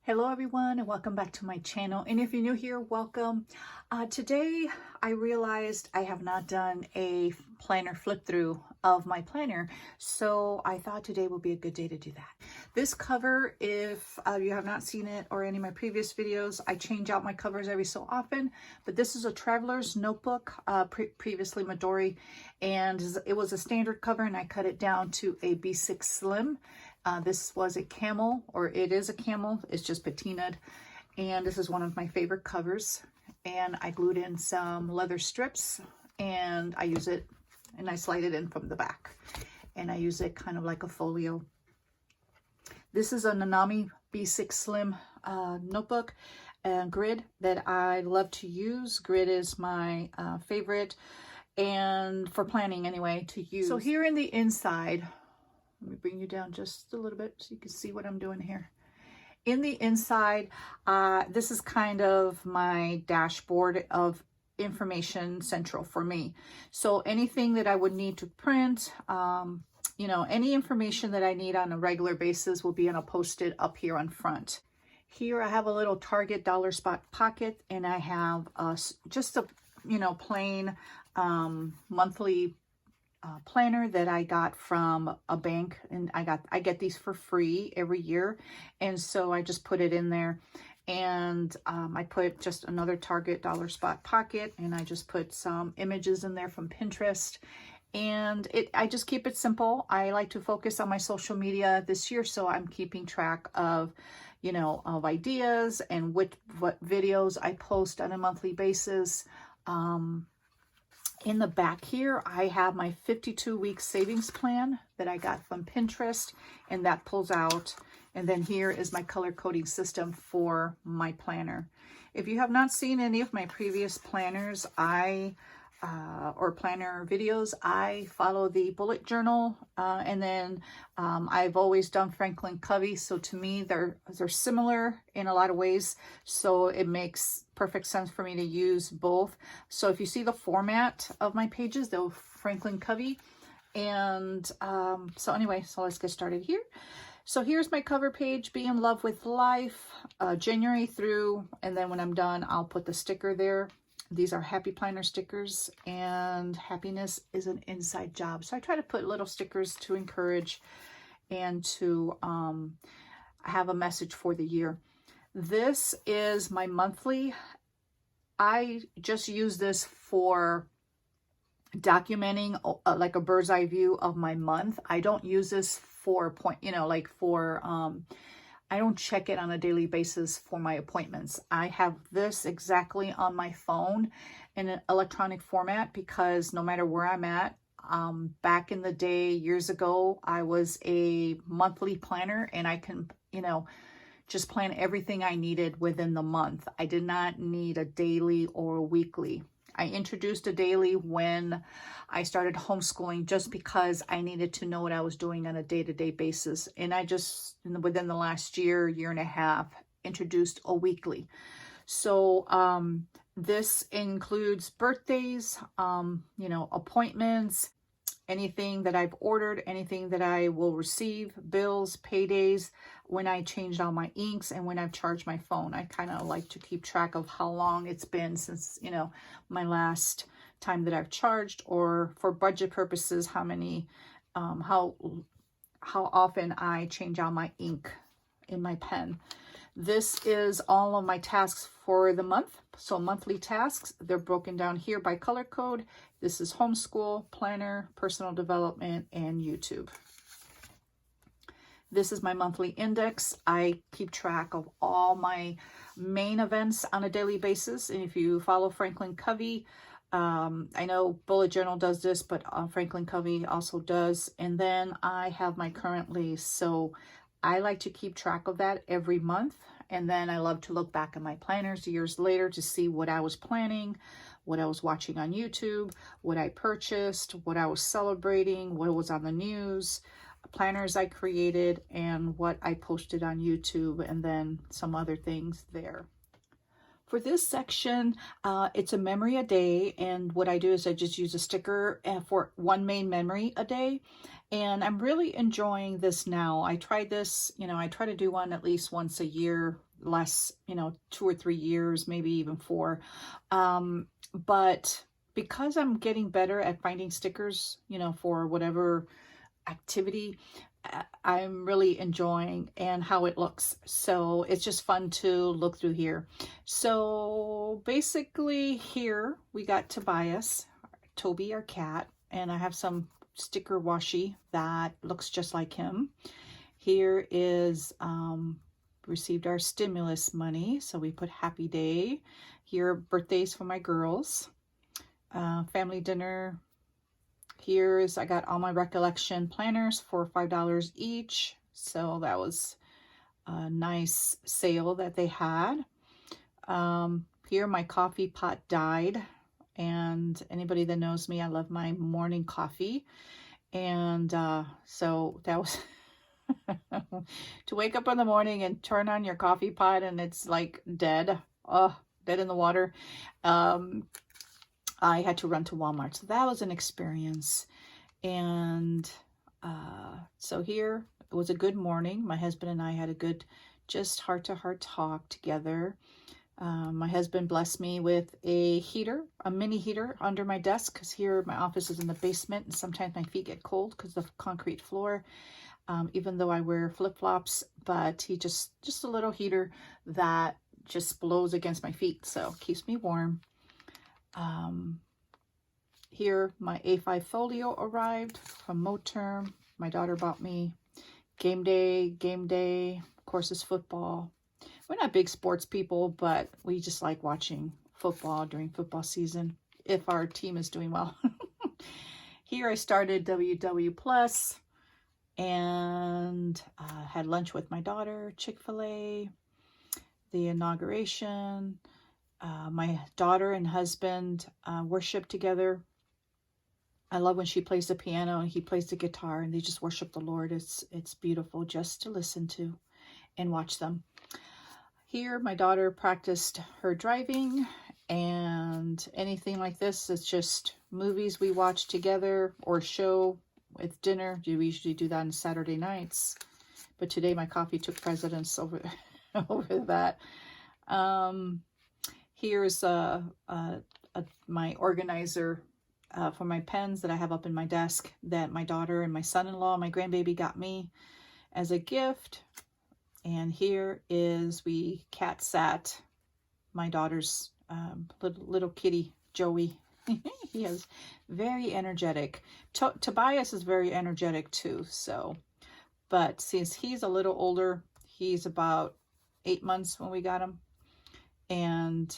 Hello everyone and welcome back to my channel, and if you're new here, welcome. Today I realized I have not done a planner flip through of my planner, so I thought today would be a good day to do that. This cover, if you have not seen it or any of my previous videos, I change out my covers every so often, but this is a traveler's notebook, previously Midori, and it was a standard cover and I cut it down to a B6 Slim. This was a camel, or it is a camel, it's just patinaed, and this is one of my favorite covers. And I glued in some leather strips and I use it and I slide it in from the back, and I use it kind of like a folio. This is a Nanami B6 Slim notebook and grid that I love to use. Grid is my favorite, and for planning anyway, to use. So here in the inside, let me bring you down just a little bit so you can see what I'm doing here. In the inside, this is kind of my dashboard of information central for me. So anything that I would need to print, you know, any information that I need on a regular basis will be on a post-it up here on front. Here I have a little Target dollar spot pocket, and I have just a, you know, plain monthly planner that I got from a bank, and I get these for free every year, and so I just put it in there. And I put just another Target dollar spot pocket, and I just put some images in there from Pinterest, and I just keep it simple. I like to focus on my social media this year, so I'm keeping track of, you know, of ideas and what videos I post on a monthly basis. In the back here, I have my 52-week savings plan that I got from Pinterest, and that pulls out. And then here is my color coding system for my planner. If you have not seen any of my previous planners, or planner videos, I follow the bullet journal, and then I've always done Franklin Covey. So to me, they're similar in a lot of ways. So it makes perfect sense for me to use both. So if you see the format of my pages, they're Franklin Covey. And so anyway, so let's get started here. So here's my cover page, Be in Love with Life, January through, and then when I'm done, I'll put the sticker there. These are Happy Planner stickers, and happiness is an inside job. So I try to put little stickers to encourage and to have a message for the year. This is my monthly. I just use this for documenting like a bird's eye view of my month. I don't use this for I don't check it on a daily basis for my appointments. I have this exactly on my phone in an electronic format, because no matter where I'm at, back in the day, years ago, I was a monthly planner, and I can, you know, just plan everything I needed within the month. I did not need a daily or a weekly. I introduced a daily when I started homeschooling, just because I needed to know what I was doing on a day-to-day basis. And I just, within the last year and a half, introduced a weekly. So this includes birthdays, you know, appointments, anything that I've ordered, anything that I will receive, bills, paydays, when I changed all my inks, and when I've charged my phone. I kind of like to keep track of how long it's been since, you know, my last time that I've charged, or for budget purposes, how many, how often I change out my ink in my pen. This is all of my tasks for the month. So monthly tasks, they're broken down here by color code. This is homeschool, planner, personal development, and YouTube. This is my monthly index. I keep track of all my main events on a daily basis. And if you follow Franklin Covey, I know Bullet Journal does this, but Franklin Covey also does. And then I have my currently. So I like to keep track of that every month. And then I love to look back at my planners years later to see what I was planning, what I was watching on YouTube, what I purchased, what I was celebrating, what was on the news, planners I created, and what I posted on YouTube, and then some other things there. For this section, it's a memory a day, and what I do is I just use a sticker for one main memory a day, and I'm really enjoying this now. I tried this, I try to do one at least once a year, less, 2 or 3 years, maybe even 4. But because I'm getting better at finding stickers, for whatever activity, I'm really enjoying and how it looks. So it's just fun to look through here. So basically here we got Tobias, Toby, our cat, and I have some sticker washi that looks just like him. Here is received our stimulus money, so we put happy day. Here, birthdays for my girls, family dinner. Here's, I got all my recollection planners for $5 each. So that was a nice sale that they had. Here, my coffee pot died. And anybody that knows me, I love my morning coffee. And so that was to wake up in the morning and turn on your coffee pot and it's like dead. Oh, dead in the water. I had to run to Walmart. So that was an experience. And so here, it was a good morning. My husband and I had a good, just heart-to-heart talk together. My husband blessed me with a heater, a mini heater under my desk, because here my office is in the basement and sometimes my feet get cold because of the concrete floor, even though I wear flip-flops. But he just a little heater that just blows against my feet, so keeps me warm. Here, my A5 folio arrived from Moterm. My daughter bought me game day, of course, it's football. We're not big sports people, but we just like watching football during football season if our team is doing well. Here I started WW Plus and had lunch with my daughter, Chick-fil-A, the inauguration. My daughter and husband worship together. I love when she plays the piano and he plays the guitar and they just worship the Lord. It's beautiful just to listen to and watch them. Here, my daughter practiced her driving, and anything like this, it's just movies we watch together or show with dinner. We usually do that on Saturday nights, but today my coffee took precedence over that. Here's my organizer for my pens that I have up in my desk that my daughter and my son-in-law, my grandbaby, got me as a gift. And here is, we cat sat my daughter's little kitty, Joey. He is very energetic. Tobias is very energetic too. So, but since he's a little older, he's about 8 months when we got him, and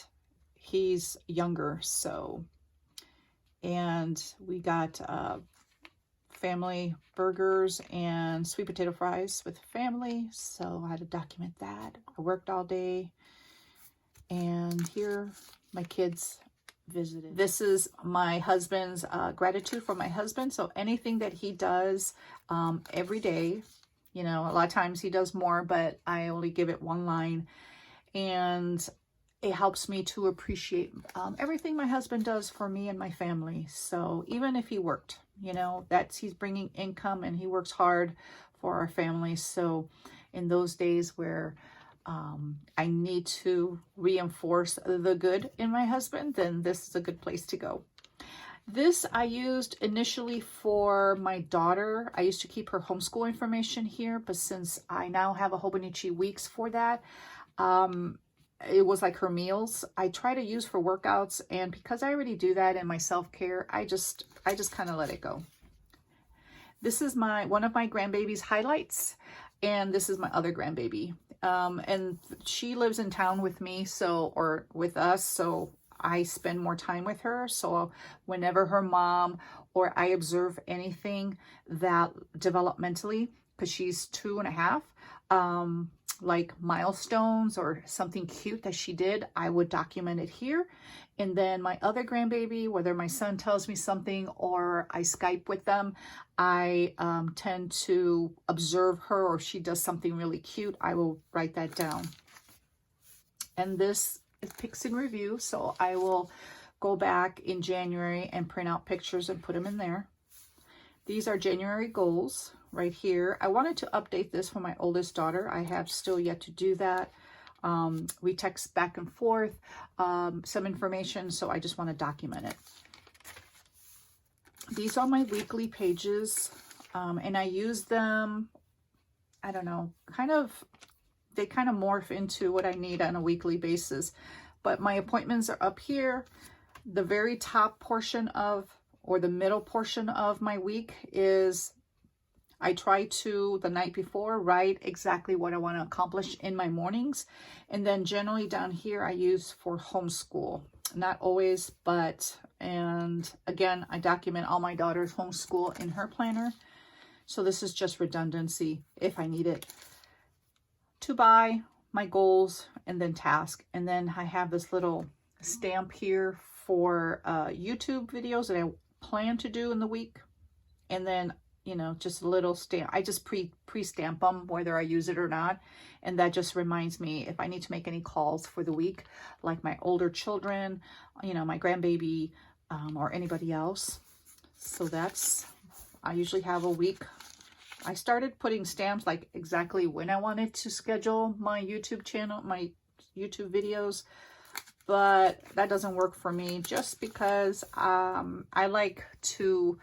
he's younger. So, and we got family burgers and sweet potato fries with family, so I had to document that. I worked all day, and here my kids visited. This is my husband's gratitude for my husband. So anything that he does every day, a lot of times he does more, but I only give it one line, and it helps me to appreciate everything my husband does for me and my family. So even if he worked, he's bringing income and he works hard for our family. So in those days where I need to reinforce the good in my husband, then this is a good place to go. This I used initially for my daughter. I used to keep her homeschool information here, but since I now have a Hobonichi Weeks for that, it was like her meals. I try to use for workouts, and because I already do that in my self-care, I just kind of let it go. This is one of my grandbaby's highlights, and this is my other grandbaby. And she lives in town with me, or with us, so I spend more time with her. So whenever her mom or I observe anything that developmentally, because she's 2.5, like milestones or something cute that she did, I would document it here. And then my other grandbaby, whether my son tells me something or I Skype with them, I tend to observe her, or if she does something really cute, I will write that down. And this picks and review. So I will go back in January and print out pictures and put them in there. These are January goals right here. I wanted to update this for my oldest daughter. I have still yet to do that. We text back and forth some information, so I just want to document it. These are my weekly pages, and I use them, I don't know, they kind of morph into what I need on a weekly basis. But my appointments are up here. The very top portion of, or the middle portion of my week is, I try to, the night before, write exactly what I want to accomplish in my mornings. And then generally down here, I use for homeschool. Not always, but, and again, I document all my daughter's homeschool in her planner. So this is just redundancy if I need it. To buy, my goals, and then task. And then I have this little stamp here for YouTube videos that I plan to do in the week. And then, you know, just a little stamp. I just pre-stamp them whether I use it or not. And that just reminds me if I need to make any calls for the week, like my older children, you know, my grandbaby, or anybody else. So that's, I usually have a week. I started putting stamps like exactly when I wanted to schedule my YouTube channel, my YouTube videos, but that doesn't work for me just because I like to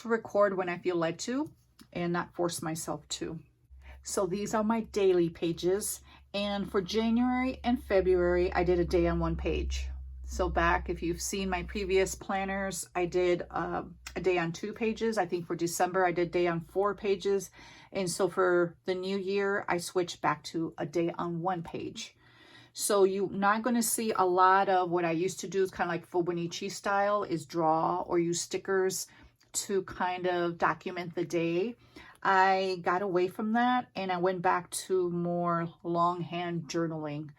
record when I feel led to and not force myself to. So these are my daily pages, and for January and February I did a day on one page. So back, if you've seen my previous planners, I did a day on 2 pages. I think for December, I did day on 4 pages. And so for the new year, I switched back to a day on 1 page. So you're not going to see a lot of what I used to do is kind of like Fobonichi style, is draw or use stickers to kind of document the day. I got away from that and I went back to more longhand journaling.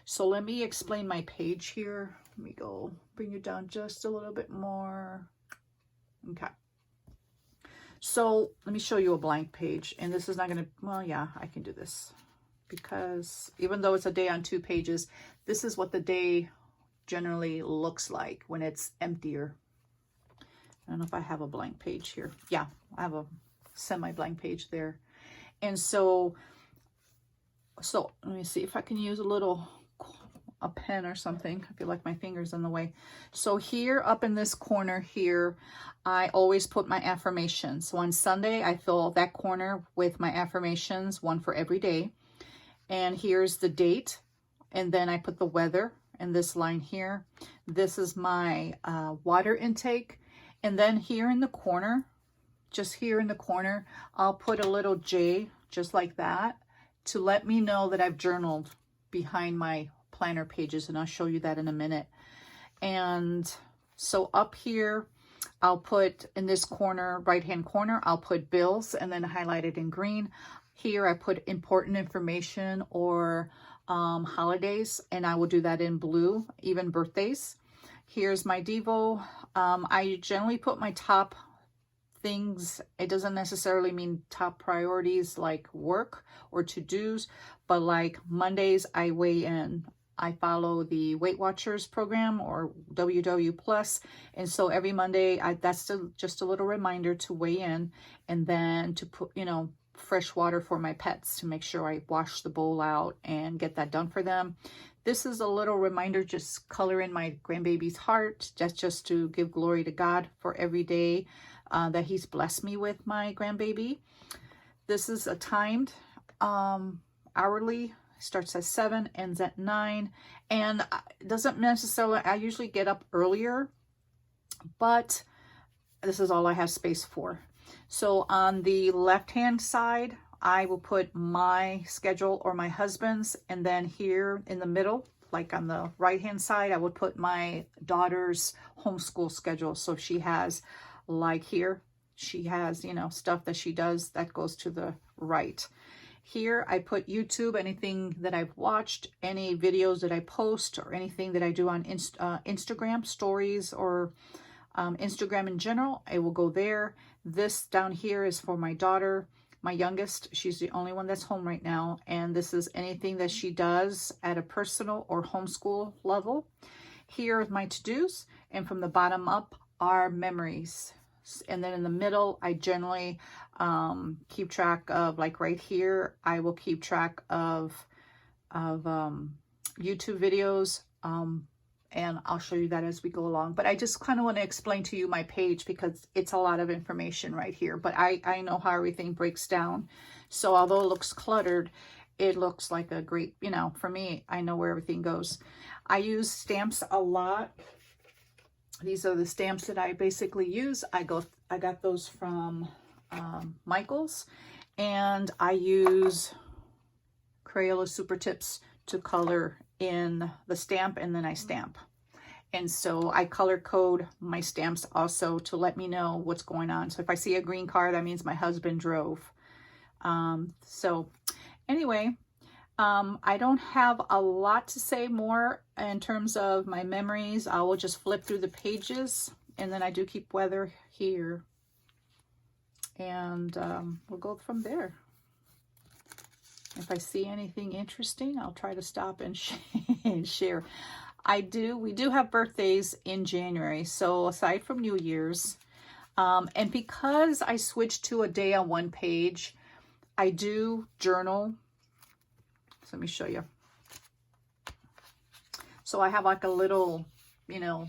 So let me explain my page here. Let me go bring you down just a little bit more. Okay. So let me show you a blank page. And this is not going to, well, yeah, I can do this. Because even though it's a day on 2 pages, this is what the day generally looks like when it's emptier. I don't know if I have a blank page here. Yeah, I have a semi-blank page there. And so let me see if I can use a pen or something. I feel like my finger's in the way. So here up in this corner here, I always put my affirmations. So on Sunday, I fill that corner with my affirmations, one for every day. And here's the date. And then I put the weather in this line here. This is my water intake. And then here in the corner, just here in the corner, I'll put a little J just like that to let me know that I've journaled behind my planner pages, and I'll show you that in a minute. And so up here, I'll put in this corner, right-hand corner, I'll put bills and then highlight it in green. Here I put important information or holidays, and I will do that in blue, even birthdays. Here's my Devo. I generally put my top things. It doesn't necessarily mean top priorities like work or to-dos, but like Mondays I weigh in. I follow the Weight Watchers program or WW Plus. And so every Monday, that's just a little reminder to weigh in, and then to put, you know, fresh water for my pets to make sure I wash the bowl out and get that done for them. This is a little reminder, just color in my grandbaby's heart. That's just to give glory to God for every day that he's blessed me with my grandbaby. This is a timed hourly. Starts at 7, ends at 9, and it doesn't necessarily, I usually get up earlier, but this is all I have space for. So on the left hand side, I will put my schedule or my husband's, and then here in the middle, like on the right hand side, I would put my daughter's homeschool schedule. So she has, like here, she has, you know, stuff that she does that goes to the right. Here I put YouTube, anything that I've watched, any videos that I post, or anything that I do on Instagram stories or Instagram in general, I will go there. This down here is for my daughter. My youngest, she's the only one that's home right now. And this is anything that she does at a personal or homeschool level. Here are my to-dos. And from the bottom up are memories. And then in the middle, I generally keep track of, like right here, I will keep track of YouTube videos, and I'll show you that as we go along. But I just kind of want to explain to you my page because it's a lot of information right here. But I know how everything breaks down. So although it looks cluttered, it looks like a great, you know, for me, I know where everything goes. I use stamps a lot. These are the stamps that I basically use. I got those from Michael's, and I use Crayola Super Tips to color in the stamp, and then I stamp. And so I color code my stamps also to let me know what's going on. So if I see a green car, that means my husband drove. So anyway, I don't have a lot to say more in terms of my memories. I will just flip through the pages, and then I do keep weather here. And we'll go from there. If I see anything interesting, I'll try to stop and share. We do have birthdays in January. So aside from New Year's, and because I switched to a day on one page, I do journal. So let me show you. So I have like a little, you know,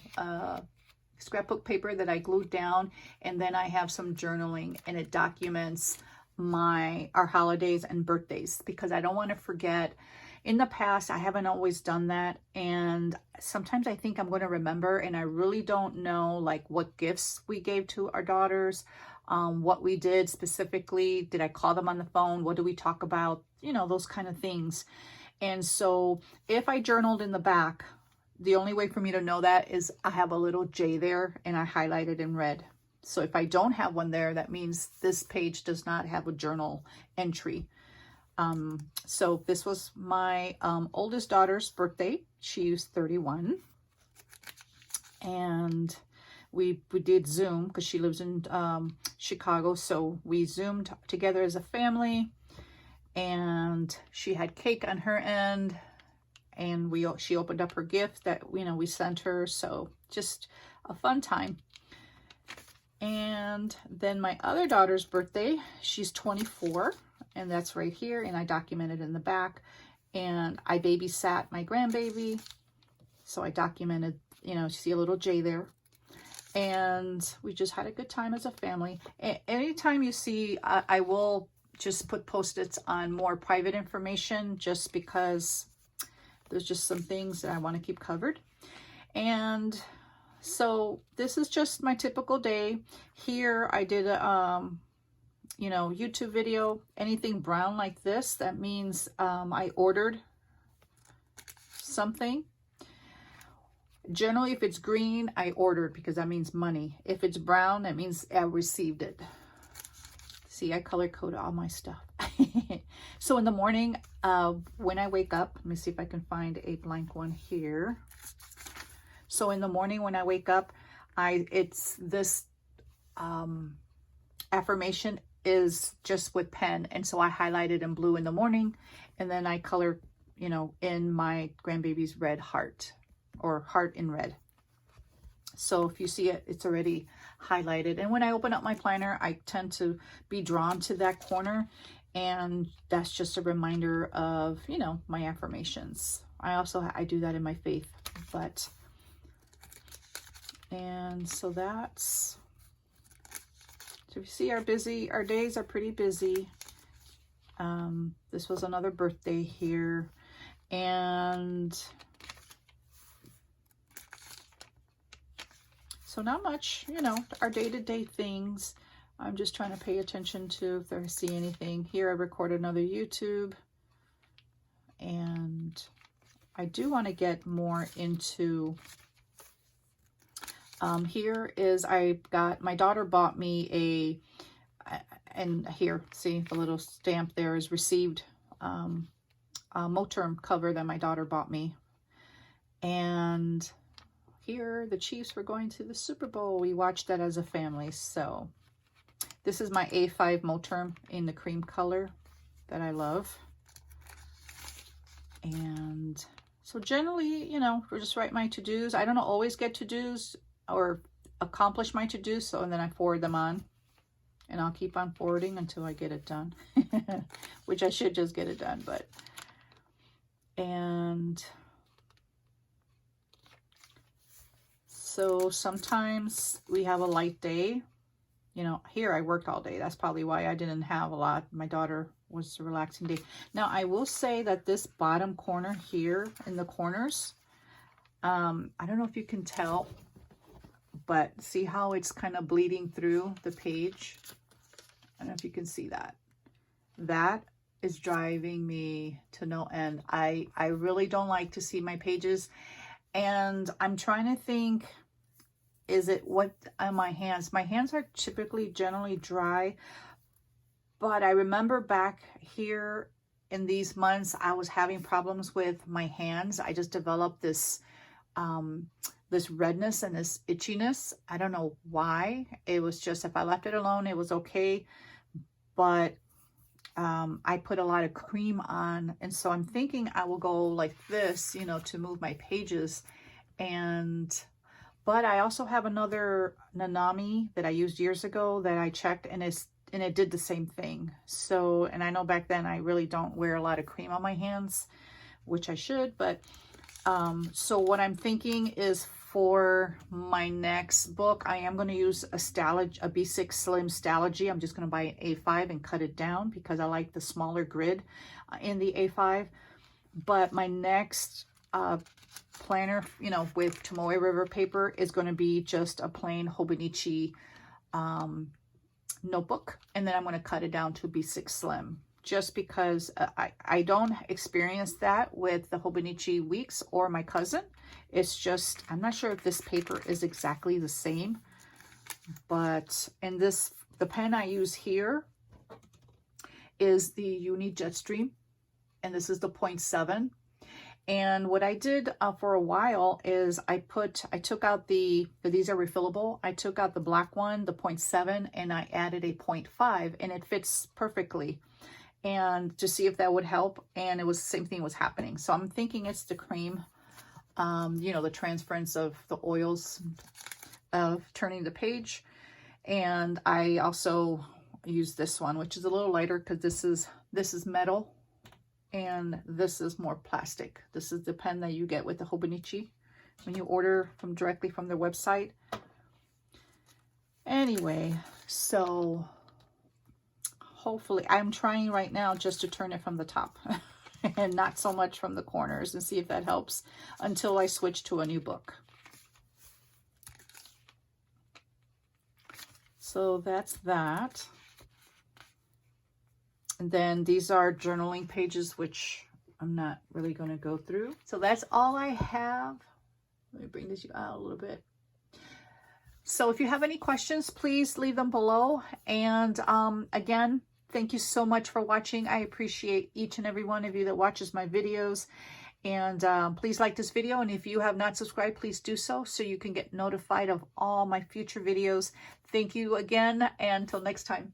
scrapbook paper that I glued down, and then I have some journaling, and it documents our holidays and birthdays because I don't want to forget. In the past, I haven't always done that, and sometimes I think I'm going to remember, and I really don't know like what gifts we gave to our daughters, what we did specifically. Did I call them on the phone? What do we talk about? You know, those kind of things. And so if I journaled in the back, the only way for me to know that is I have a little J there, and I highlight it in red. So if I don't have one there, that means this page does not have a journal entry. So this was my oldest daughter's birthday. She's 31. And we did Zoom because she lives in Chicago. So we Zoomed together as a family. And she had cake on her end. And she opened up her gift that, you know, we sent her. So just a fun time. And then my other daughter's birthday, she's 24, and that's right here, and I documented in the back. And I babysat my grandbaby, so I documented, you know, see a little J there. And we just had a good time as a family. Anytime you see, I will just put Post-its on more private information, just because there's just some things that I want to keep covered. And so this is just my typical day. Here I did a, you know, YouTube video. Anything brown like this, that means I ordered something. Generally, if it's green, I ordered because that means money. If it's brown, that means I received it. See, I color code all my stuff. So in the morning, when I wake up, let me see if I can find a blank one here. So in the morning when I wake up, it's this affirmation is just with pen. And so I highlight it in blue in the morning, and then I color, you know, in my grandbaby's red heart, or heart in red. So if you see it, it's already highlighted. And when I open up my planner, I tend to be drawn to that corner. And that's just a reminder of, you know, my affirmations. I do that in my faith, but... And so that's, so you see our days are pretty busy. This was another birthday here. And so not much, you know, our day-to-day things. I'm just trying to pay attention to if I see anything. Here I recorded another YouTube. And I do want to get more into... here is, my daughter bought me and here, see the little stamp there is received, a Moterm cover that my daughter bought me. And here, the Chiefs were going to the Super Bowl. We watched that as a family. So This is my A5 Moterm in the cream color that I love. And so generally, you know, I just write my to-dos. I don't always get to-dos or accomplish my to-dos, so and then I forward them on. And I'll keep on forwarding until I get it done. Which I should just get it done, but... And... So sometimes we have a light day. You know, here I worked all day. That's probably why I didn't have a lot. My daughter was a relaxing day. Now, I will say that this bottom corner here in the corners, I don't know if you can tell, but see how it's kind of bleeding through the page? I don't know if you can see that. That is driving me to no end. I really don't like to see my pages. And I'm trying to think, is it what on my hands? My hands are typically generally dry. But I remember back here in these months, I was having problems with my hands. I just developed this this redness and this itchiness. I don't know why. It was just, if I left it alone, it was okay. But I put a lot of cream on, and so I'm thinking I will go like this, you know, to move my pages. But I also have another Nanami that I used years ago that I checked, and it did the same thing. So, and I know back then I really don't wear a lot of cream on my hands, which I should, but so what I'm thinking is for my next book, I am going to use a B6 Slim Stalogy. I'm just going to buy an A5 and cut it down because I like the smaller grid in the A5. But my next planner, you know, with Tomoe River paper is going to be just a plain Hobonichi notebook. And then I'm going to cut it down to B6 Slim. Just because I don't experience that with the Hobonichi Weeks or my cousin. It's just, I'm not sure if this paper is exactly the same. But in this, the pen I use here is the Uni Jetstream. And this is the 0.7. And what I did for a while is I took out these are refillable. I took out the black one, the 0.7, and I added a 0.5, and it fits perfectly. And to see if that would help, and it was the same thing was happening. So I'm thinking it's the cream, you know, the transference of the oils of turning the page. And I also use this one, which is a little lighter because this is metal and this is more plastic. This is the pen that you get with the Hobonichi when you order directly from their website. Anyway, so hopefully, I'm trying right now just to turn it from the top and not so much from the corners, and see if that helps until I switch to a new book. So that's that. And then these are journaling pages, which I'm not really going to go through. So that's all I have. Let me bring this out a little bit. So if you have any questions, please leave them below. And again, thank you so much for watching. I appreciate each and every one of you that watches my videos. And please like this video. And if you have not subscribed, please do so you can get notified of all my future videos. Thank you again. And until next time.